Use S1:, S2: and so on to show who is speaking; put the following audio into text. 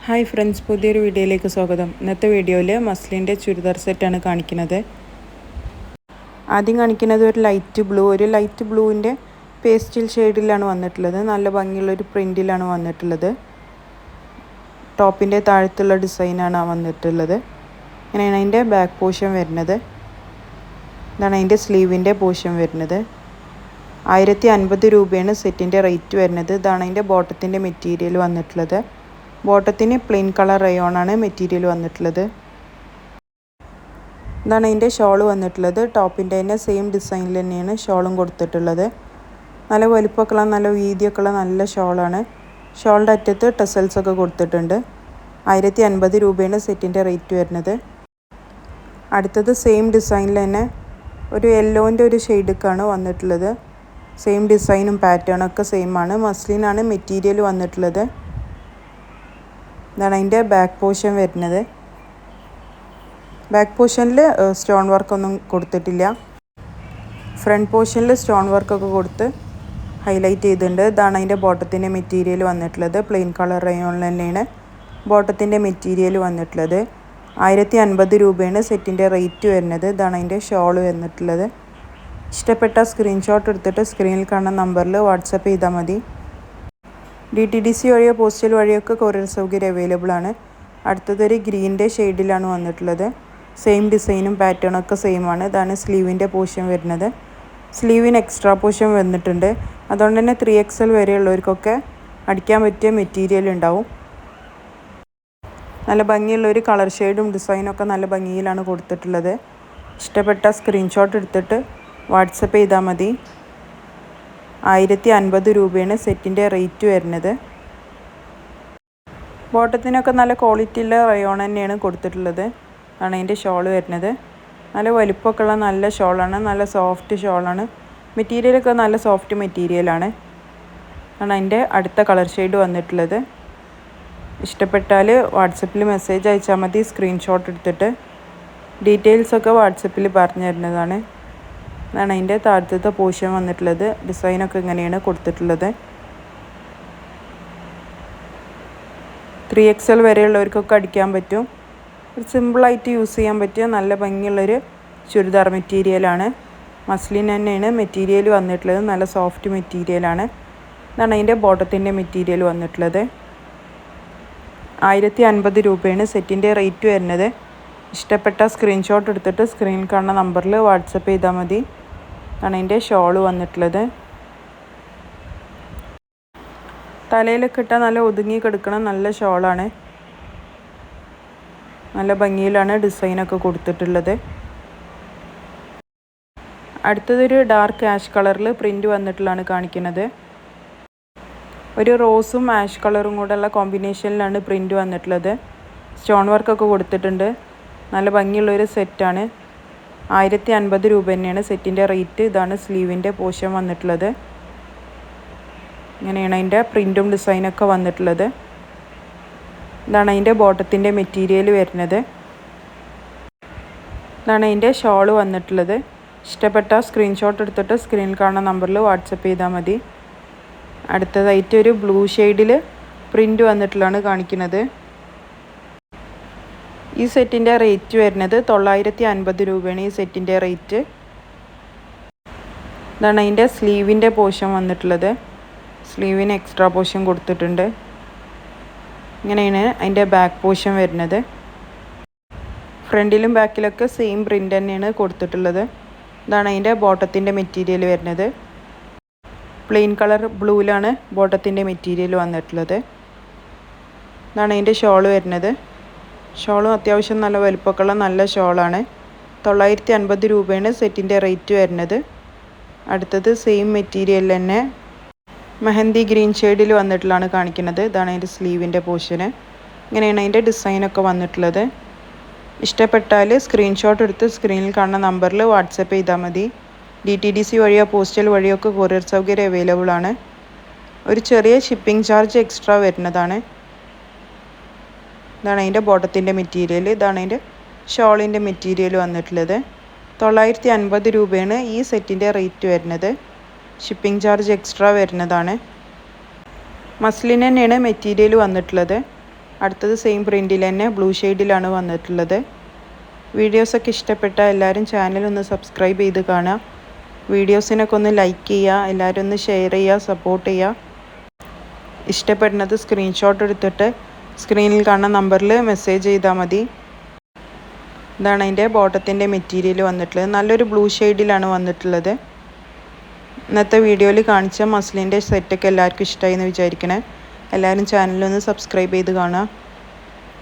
S1: Hi friends, പുതിയൊരു വീഡിയോയിലേക്ക് സ്വാഗതം. ഇന്നത്തെ വീഡിയോയിൽ മസ്ലിൻ്റെ ചുരിദാർ സെറ്റാണ് കാണിക്കുന്നത്. ആദ്യം കാണിക്കുന്നത് ഒരു ലൈറ്റ് ബ്ലൂവിൻ്റെ പേസ്റ്റൽ ഷെയ്ഡിലാണ് വന്നിട്ടുള്ളത്. നല്ല ഭംഗിയുള്ളൊരു പ്രിൻറ്റിലാണ് വന്നിട്ടുള്ളത്. ടോപ്പിൻ്റെ താഴത്തുള്ള ഡിസൈനാണ് വന്നിട്ടുള്ളത്. ഇങ്ങനെയാണ് അതിൻ്റെ ബാക്ക് പോർഷൻ വരുന്നത്. ഇതാണ് അതിൻ്റെ സ്ലീവിൻ്റെ പോർഷൻ വരുന്നത്. 1050 രൂപയാണ് സെറ്റിൻ്റെ റേറ്റ് വരുന്നത്. ഇതാണ് അതിൻ്റെ ബോട്ടത്തിൻ്റെ മെറ്റീരിയൽ വന്നിട്ടുള്ളത്. ബോട്ടത്തിന് പ്ലെയിൻ കളർ റയോണാണ് മെറ്റീരിയൽ വന്നിട്ടുള്ളത്. ഇതാണ് അതിൻ്റെ ഷോൾ വന്നിട്ടുള്ളത്. ടോപ്പിൻ്റെ തന്നെ സെയിം ഡിസൈനിൽ തന്നെയാണ് ഷോളും കൊടുത്തിട്ടുള്ളത്. നല്ല വലിപ്പമൊക്കെയുള്ള നല്ല വീതിയൊക്കെയുള്ള നല്ല ഷോളാണ്. ഷോളിൻ്റെ അറ്റത്ത് ടെസൽസൊക്കെ കൊടുത്തിട്ടുണ്ട്. 1050 രൂപയാണ് സെറ്റിൻ്റെ റേറ്റ് വരുന്നത്. അടുത്തത് സെയിം ഡിസൈനിൽ തന്നെ ഒരു യെല്ലോൻ്റെ ഒരു ഷെയ്ഡൊക്കെയാണ് വന്നിട്ടുള്ളത്. സെയിം ഡിസൈനും പാറ്റേണൊക്കെ സെയിം ആണ്. മസ്ലിനാണ് മെറ്റീരിയൽ വന്നിട്ടുള്ളത്. ഇതാണ് അതിൻ്റെ ബാക്ക് പോർഷൻ വരുന്നത്. ബാക്ക് പോർഷനിൽ സ്റ്റോൺ വർക്കൊന്നും കൊടുത്തിട്ടില്ല. ഫ്രണ്ട് പോർഷനിൽ സ്റ്റോൺ വർക്കൊക്കെ കൊടുത്ത് ഹൈലൈറ്റ് ചെയ്തിട്ടുണ്ട്. ഇതാണ് അതിൻ്റെ ബോട്ടത്തിൻ്റെ മെറ്റീരിയൽ വന്നിട്ടുള്ളത്. പ്ലെയിൻ കളർ റയോണിൽ തന്നെയാണ് ബോട്ടത്തിൻ്റെ മെറ്റീരിയൽ വന്നിട്ടുള്ളത്. 1050 രൂപയാണ് സെറ്റിൻ്റെ റേറ്റ് വരുന്നത്. ഇതാണ് അതിൻ്റെ ഷോൾ വന്നിട്ടുള്ളത്. ഇഷ്ടപ്പെട്ട സ്ക്രീൻഷോട്ട് എടുത്തിട്ട് സ്ക്രീനിൽ കാണുന്ന നമ്പറിൽ വാട്സപ്പ് ചെയ്താൽ മതി. DTDC വഴിയോ പോസ്റ്റൽ വഴിയൊക്കെ കൊറിയർ സൗകര്യം അവൈലബിൾ ആണ്. അടുത്തതൊരു ഗ്രീൻ്റെ ഷെയ്ഡിലാണ് വന്നിട്ടുള്ളത്. സെയിം ഡിസൈനും പാറ്റേണൊക്കെ സെയിം ആണ്. ഇതാണ് സ്ലീവിൻ്റെ പോർഷൻ വരുന്നത്. സ്ലീവിന് എക്സ്ട്രാ പോർഷൻ വന്നിട്ടുണ്ട്. അതുകൊണ്ട് തന്നെ 3XL വരെയുള്ളവർക്കൊക്കെ അടിക്കാൻ പറ്റിയ മെറ്റീരിയൽ ഉണ്ടാവും. നല്ല ഭംഗിയുള്ളൊരു കളർ ഷെയ്ഡും ഡിസൈനൊക്കെ നല്ല ഭംഗിയിലാണ് കൊടുത്തിട്ടുള്ളത്. ഇഷ്ടപ്പെട്ട സ്ക്രീൻഷോട്ട് എടുത്തിട്ട് വാട്സപ്പ് ചെയ്താൽ മതി. 1050 രൂപയാണ് സെറ്റിൻ്റെ റേറ്റ് വരുന്നത്. ബോട്ടത്തിനൊക്കെ നല്ല ക്വാളിറ്റിയുള്ള റയോൺ തന്നെയാണ് കൊടുത്തിട്ടുള്ളത്. ആണ് അതിൻ്റെ ഷോൾ വരുന്നത്. നല്ല വലിപ്പമൊക്കെയുള്ള നല്ല ഷോളാണ്. നല്ല സോഫ്റ്റ് ഷോളാണ്. മെറ്റീരിയലൊക്കെ നല്ല സോഫ്റ്റ് മെറ്റീരിയലാണ്. ആണ് അതിൻ്റെ അടുത്ത കളർ ഷെയ്ഡ് വന്നിട്ടുള്ളത്. ഇഷ്ടപ്പെട്ടാൽ വാട്സപ്പിൽ മെസ്സേജ് അയച്ചാൽ മതി. സ്ക്രീൻഷോട്ട് എടുത്തിട്ട് ഡീറ്റെയിൽസൊക്കെ വാട്സപ്പിൽ പറഞ്ഞു തരുന്നതാണ്. ഇതാണ് അതിൻ്റെ താഴത്തെ പോർഷൻ വന്നിട്ടുള്ളത്. ഡിസൈനൊക്കെ ഇങ്ങനെയാണ് കൊടുത്തിട്ടുള്ളത്. 3XL വരെയുള്ളവർക്കൊക്കെ അടിക്കാൻ പറ്റും. ഒരു സിമ്പിളായിട്ട് യൂസ് ചെയ്യാൻ പറ്റിയ നല്ല ഭംഗിയുള്ളൊരു ചുരിദാർ മെറ്റീരിയലാണ്. മസ്ലിൻ തന്നെയാണ് മെറ്റീരിയൽ വന്നിട്ടുള്ളത്. നല്ല സോഫ്റ്റ് മെറ്റീരിയലാണ്. ഇതാണ് അതിൻ്റെ ബോട്ടത്തിൻ്റെ മെറ്റീരിയൽ വന്നിട്ടുള്ളത്. 1050 രൂപയാണ് സെറ്റിൻ്റെ റേറ്റ് വരുന്നത്. ഇഷ്ടപ്പെട്ട സ്ക്രീൻഷോട്ട് എടുത്തിട്ട് സ്ക്രീനിൽ കാണുന്ന നമ്പറിൽ വാട്സപ്പ് ചെയ്താൽ മതി. ആണ് അതിൻ്റെ ഷോൾ വന്നിട്ടുള്ളത്. തലയിലൊക്കെ ഇട്ടാൽ നല്ല ഒതുങ്ങി കിടക്കണ നല്ല ഷോളാണ്. നല്ല ഭംഗിയിലാണ് ഡിസൈനൊക്കെ കൊടുത്തിട്ടുള്ളത്. അടുത്തതൊരു ഡാർക്ക് ആഷ് കളറിൽ പ്രിൻ്റ് വന്നിട്ടുള്ളതാണ് കാണിക്കുന്നത്. ഒരു റോസും ആഷ് കളറും കൂടെയുള്ള കോമ്പിനേഷനിലാണ് പ്രിൻ്റ് വന്നിട്ടുള്ളത്. സ്റ്റോൺ വർക്കൊക്കെ കൊടുത്തിട്ടുണ്ട്. നല്ല ഭംഗിയുള്ളൊരു സെറ്റാണ്. 1050 രൂപ തന്നെയാണ് സെറ്റിൻ്റെ റേറ്റ്. ഇതാണ് സ്ലീവിൻ്റെ പോർഷൻ വന്നിട്ടുള്ളത്. ഇങ്ങനെയാണ് അതിൻ്റെ പ്രിൻറ്റും ഡിസൈനൊക്കെ വന്നിട്ടുള്ളത്. ഇതാണ് അതിൻ്റെ ബോട്ടത്തിൻ്റെ മെറ്റീരിയൽ വരുന്നത്. ഇതാണ് അതിൻ്റെ ഷോൾ വന്നിട്ടുള്ളത്. ഇഷ്ടപ്പെട്ട സ്ക്രീൻഷോട്ട് എടുത്തിട്ട് സ്ക്രീനിൽ കാണുന്ന നമ്പറിൽ വാട്സപ്പ് ചെയ്താൽ മതി. അടുത്തതായിട്ട് ഒരു ബ്ലൂ ഷെയ്ഡിൽ പ്രിൻ്റ് വന്നിട്ടുള്ളതാണ് കാണിക്കുന്നത്. ഈ സെറ്റിൻ്റെ റേറ്റ് വരുന്നത് 950 രൂപയാണ് ഈ സെറ്റിൻ്റെ റേറ്റ്. ഇതാണ് അതിൻ്റെ സ്ലീവിൻ്റെ പോർഷൻ വന്നിട്ടുള്ളത്. സ്ലീവിന് എക്സ്ട്രാ പോർഷൻ കൊടുത്തിട്ടുണ്ട്. ഇങ്ങനെയാണ് അതിൻ്റെ ബാക്ക് പോർഷൻ വരുന്നത്. ഫ്രണ്ടിലും ബാക്കിലൊക്കെ സെയിം പ്രിൻ്റ് തന്നെയാണ് കൊടുത്തിട്ടുള്ളത്. ഇതാണ് അതിൻ്റെ ബോട്ടത്തിൻ്റെ മെറ്റീരിയൽ വരുന്നത്. പ്ലെയിൻ കളർ ബ്ലൂവിലാണ് ബോട്ടത്തിൻ്റെ മെറ്റീരിയൽ വന്നിട്ടുള്ളത്. ഇതാണ് അതിൻ്റെ ഷോൾ വരുന്നത്. ഷോളും അത്യാവശ്യം നല്ല വലുപ്പമൊക്കെയുള്ള നല്ല ഷോളാണ്. 950 രൂപയാണ് സെറ്റിൻ്റെ റേറ്റ് വരുന്നത്. അടുത്തത് സെയിം മെറ്റീരിയൽ തന്നെ മെഹന്തി ഗ്രീൻ ഷെയ്ഡിൽ വന്നിട്ടുള്ളതാണ് കാണിക്കുന്നത്. ഇതാണ് അതിൻ്റെ സ്ലീവിൻ്റെ പോർഷന്. ഇങ്ങനെയാണ് അതിൻ്റെ ഡിസൈനൊക്കെ വന്നിട്ടുള്ളത്. ഇഷ്ടപ്പെട്ടാൽ സ്ക്രീൻഷോട്ട് എടുത്ത് സ്ക്രീനിൽ കാണുന്ന നമ്പറിൽ വാട്സപ്പ് ചെയ്താൽ മതി. DTDC വഴിയോ പോസ്റ്റൽ വഴിയോ ഒക്കെ കൊറിയർ സൗകര്യം അവൈലബിൾ ആണ്. ഒരു ചെറിയ ഷിപ്പിംഗ് ചാർജ് എക്സ്ട്രാ വരുന്നതാണ്. ഇതാണ് അതിൻ്റെ ബോട്ടത്തിൻ്റെ മെറ്റീരിയൽ. ഇതാണ് അതിൻ്റെ ഷോളിൻ്റെ മെറ്റീരിയൽ വന്നിട്ടുള്ളത്. 950 രൂപയാണ് ഈ സെറ്റിൻ്റെ റേറ്റ് വരുന്നത്. ഷിപ്പിംഗ് ചാർജ് എക്സ്ട്രാ വരുന്നതാണ്. മസ്ലിൻ തന്നെയാണ് മെറ്റീരിയൽ വന്നിട്ടുള്ളത്. അടുത്തത് സെയിം പ്രിൻറ്റിൽ തന്നെ ബ്ലൂ ഷെയ്ഡിലാണ് വന്നിട്ടുള്ളത്. വീഡിയോസൊക്കെ ഇഷ്ടപ്പെട്ട എല്ലാവരും ചാനൽ ഒന്ന് സബ്സ്ക്രൈബ് ചെയ്ത് കാണുക. വീഡിയോസിനൊക്കെ ഒന്ന് ലൈക്ക് ചെയ്യുക, എല്ലാവരും ഒന്ന് ഷെയർ ചെയ്യുക, സപ്പോർട്ട് ചെയ്യുക. ഇഷ്ടപ്പെടുന്നത് സ്ക്രീൻഷോട്ട് എടുത്തിട്ട് സ്ക്രീനിൽ കാണുന്ന നമ്പറിൽ മെസ്സേജ് ചെയ്താൽ മതി. ഇതാണ് അതിൻ്റെ ബോട്ടത്തിൻ്റെ മെറ്റീരിയൽ വന്നിട്ടുള്ളത്. നല്ലൊരു ബ്ലൂ ഷെയ്ഡിലാണ് വന്നിട്ടുള്ളത്. ഇന്നത്തെ വീഡിയോയിൽ കാണിച്ച മസ്ലിൻ്റെ സെറ്റൊക്കെ എല്ലാവർക്കും ഇഷ്ടമായി എന്ന് വിചാരിക്കണേ. എല്ലാവരും ചാനലൊന്ന് സബ്സ്ക്രൈബ് ചെയ്ത് കാണുക.